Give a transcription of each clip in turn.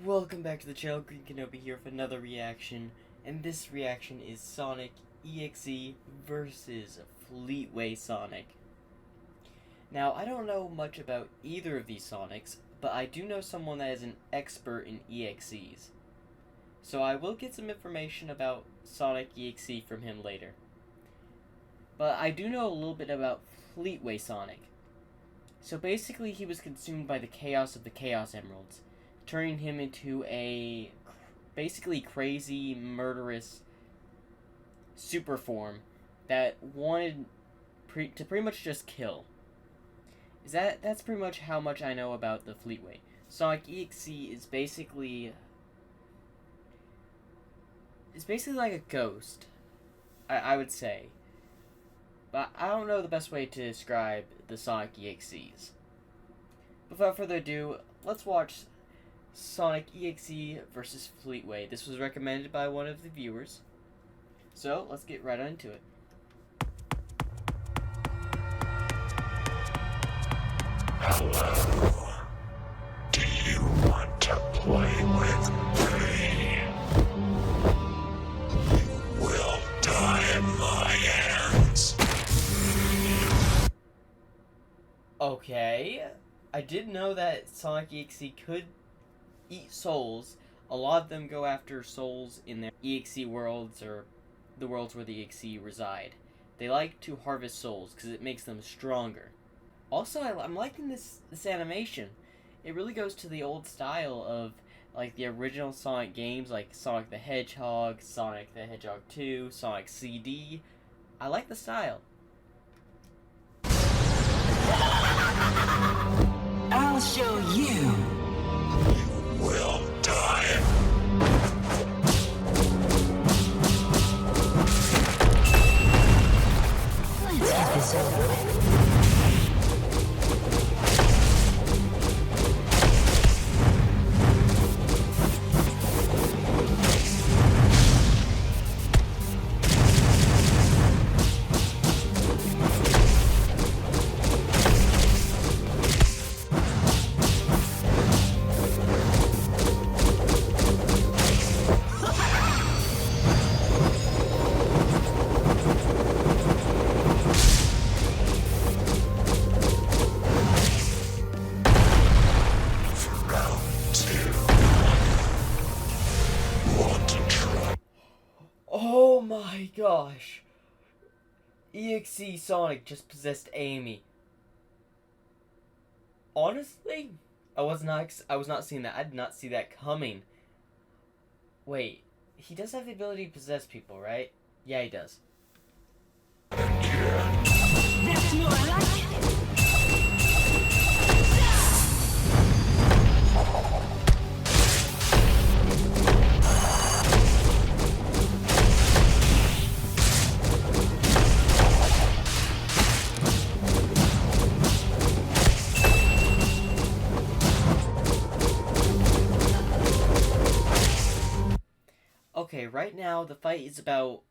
Welcome back to the channel. Green Kenobi here with another reaction, and this reaction is Sonic Exe versus Fleetway Sonic. Now, I don't know much about either of these Sonics, but I do know someone that is an expert in EXEs. So I will get some information about Sonic EXE from him later. But I do know a little bit about Fleetway Sonic. So basically he was consumed by the chaos of the Chaos Emeralds, turning him into a basically crazy, murderous super form that wanted to pretty much just kill. That's pretty much how much I know about the Fleetway. Sonic Exe is basically like a ghost, I would say. But I don't know the best way to describe the Sonic EXEs. Without further ado, let's watch Sonic Exe versus Fleetway. This was recommended by one of the viewers. So, let's get right on into it. Hello. Do you want to play with me? You will die in my hands. Okay. I did know that Sonic Exe could eat souls. A lot of them go after souls in their EXE worlds, or the worlds where the EXE reside. They like to harvest souls because it makes them stronger. Also, I'm liking this animation. It really goes to the old style of like the original Sonic games, like Sonic the Hedgehog, Sonic the Hedgehog 2, Sonic CD. I like the style. I'll show you. You will die. Let's get this over with. Oh my gosh! EXE Sonic just possessed Amy. Honestly, I was not seeing that. I did not see that coming. Wait, he does have the ability to possess people, right? Yeah, he does. That's more like it. Okay, right now the fight is about,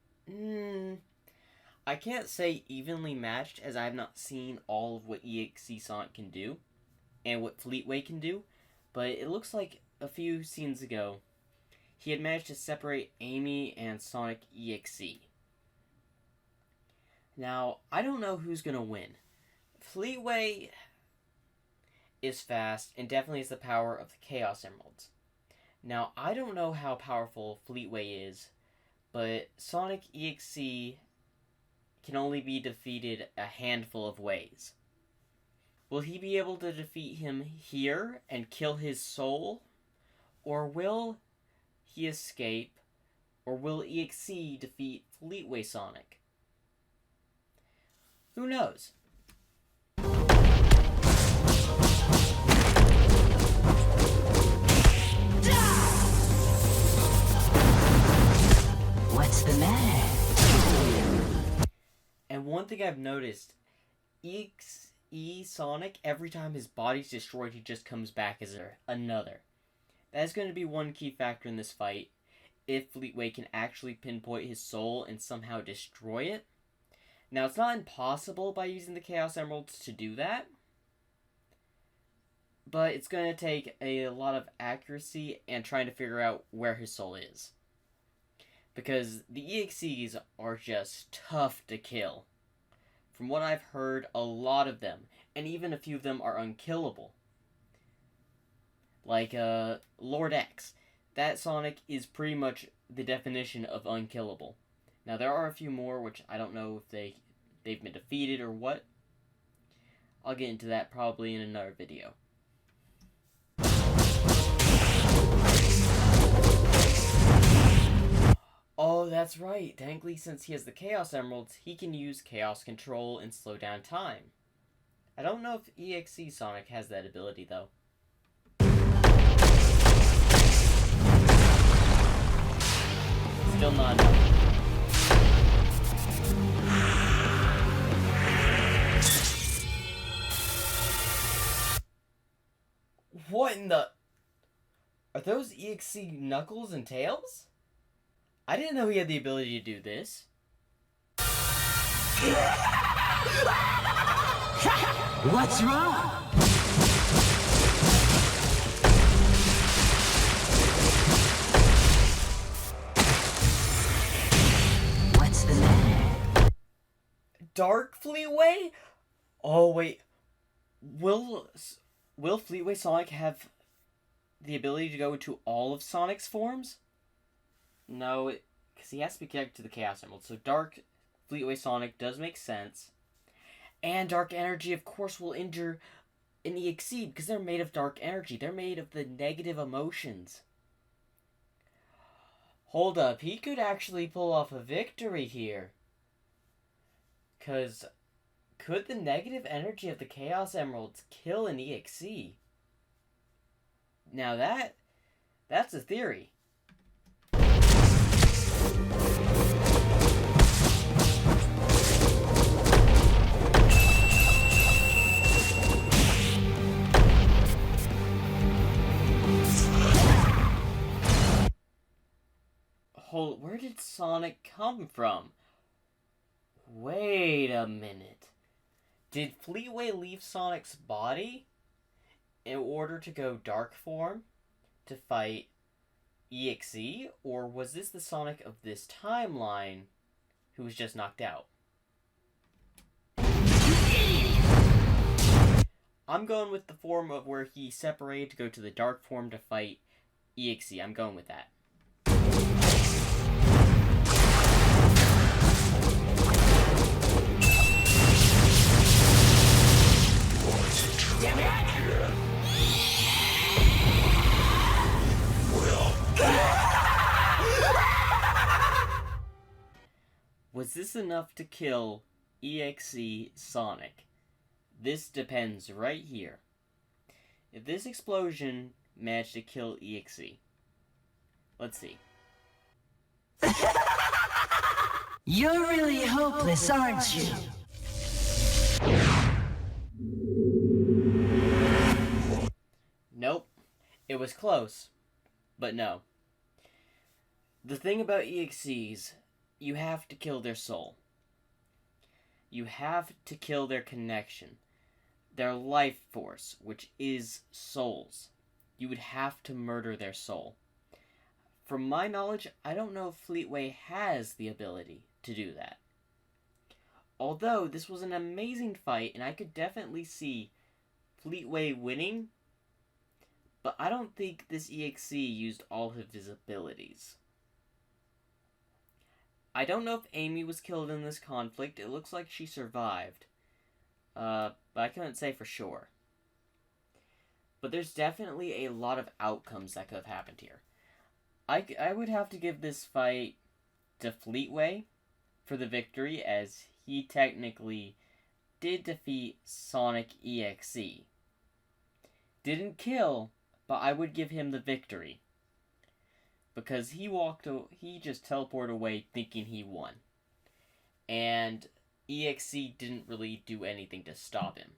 I can't say evenly matched, as I have not seen all of what EXE Sonic can do, and what Fleetway can do, but it looks like a few scenes ago, he had managed to separate Amy and Sonic EXE. Now, I don't know who's gonna win. Fleetway is fast, and definitely has the power of the Chaos Emeralds. Now, I don't know how powerful Fleetway is, but Sonic EXE can only be defeated a handful of ways. Will he be able to defeat him here and kill his soul? Or will he escape? Or will EXE defeat Fleetway Sonic? Who knows? What's the matter? And one thing I've noticed, EXE Sonic, every time his body's destroyed, he just comes back as another. That is going to be one key factor in this fight. If Fleetway can actually pinpoint his soul and somehow destroy it. Now, it's not impossible by using the Chaos Emeralds to do that, but it's going to take a lot of accuracy and trying to figure out where his soul is. Because the EXEs are just tough to kill. From what I've heard, a lot of them, and even a few of them are unkillable. Like, Lord X. That Sonic is pretty much the definition of unkillable. Now, there are a few more, which I don't know if they've been defeated or what. I'll get into that probably in another video. Oh, that's right. Technically, since he has the Chaos Emeralds, he can use Chaos Control and slow down time. I don't know if EXE Sonic has that ability, though. Still not enough. What in the... Are those EXE Knuckles and Tails? I didn't know he had the ability to do this. What's wrong? What's the matter? Dark Fleetway? Oh, wait. Will Fleetway Sonic have the ability to go into all of Sonic's forms? No, because he has to be connected to the Chaos Emerald. So Dark Fleetway Sonic does make sense. And Dark Energy, of course, will injure an EXE because they're made of Dark Energy. They're made of the negative emotions. Hold up, he could actually pull off a victory here. Because could the negative energy of the Chaos Emeralds kill an EXE? Now that's a theory. Where did Sonic come from? Wait a minute. Did Fleetway leave Sonic's body in order to go dark form to fight EXE? Or was this the Sonic of this timeline who was just knocked out? I'm going with the form of where he separated to go to the dark form to fight EXE. I'm going with that. Was this enough to kill EXE Sonic? This depends right here. If this explosion managed to kill EXE. Let's see. You're really hopeless, aren't you? Nope. It was close, but no. The thing about EXEs, you have to kill their soul. You have to kill their connection. Their life force, which is souls. You would have to murder their soul. From my knowledge, I don't know if Fleetway has the ability to do that. Although, this was an amazing fight, and I could definitely see Fleetway winning, but I don't think this EXE used all of his abilities. I don't know if Amy was killed in this conflict. It looks like she survived. But I couldn't say for sure. But there's definitely a lot of outcomes that could have happened here. I would have to give this fight to Fleetway for the victory, as he technically did defeat Sonic EXE. Didn't kill, but I would give him the victory. Because he just teleported away thinking he won. And EXE didn't really do anything to stop him.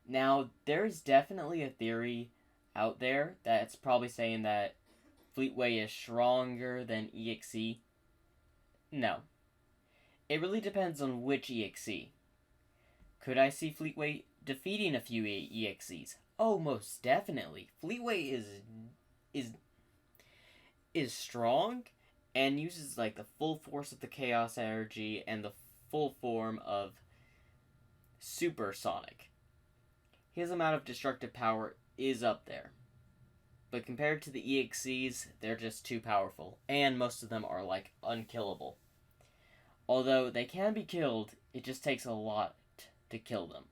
Now, there's definitely a theory out there that's probably saying that Fleetway is stronger than EXE. No. It really depends on which EXE. Could I see Fleetway defeating a few EXEs. Oh, most definitely. Fleetway is strong and uses like the full force of the Chaos Energy and the full form of Super Sonic. His amount of destructive power is up there. But compared to the EXEs, they're just too powerful. And most of them are like unkillable. Although they can be killed, it just takes a lot to kill them.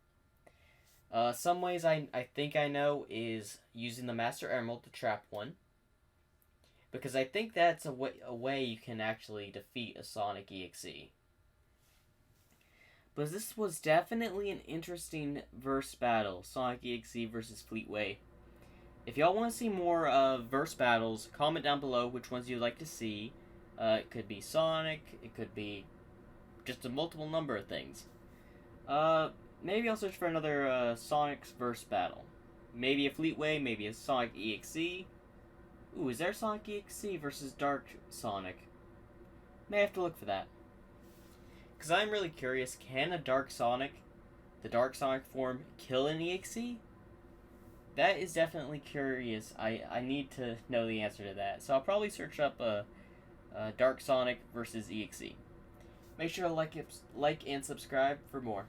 Some ways I think I know is using the Master Emerald to trap one. Because I think that's a way you can actually defeat a Sonic EXE. But this was definitely an interesting verse battle, Sonic EXE versus Fleetway. If y'all want to see more verse battles, comment down below which ones you'd like to see. It could be Sonic, it could be just a multiple number of things. Maybe I'll search for another Sonic's verse battle. Maybe a Fleetway, maybe a Sonic EXE. Ooh, is there Sonic EXE versus Dark Sonic? May have to look for that. Because I'm really curious, can a Dark Sonic, the Dark Sonic form, kill an EXE? That is definitely curious. I need to know the answer to that. So I'll probably search up a Dark Sonic versus EXE. Make sure to like and subscribe for more.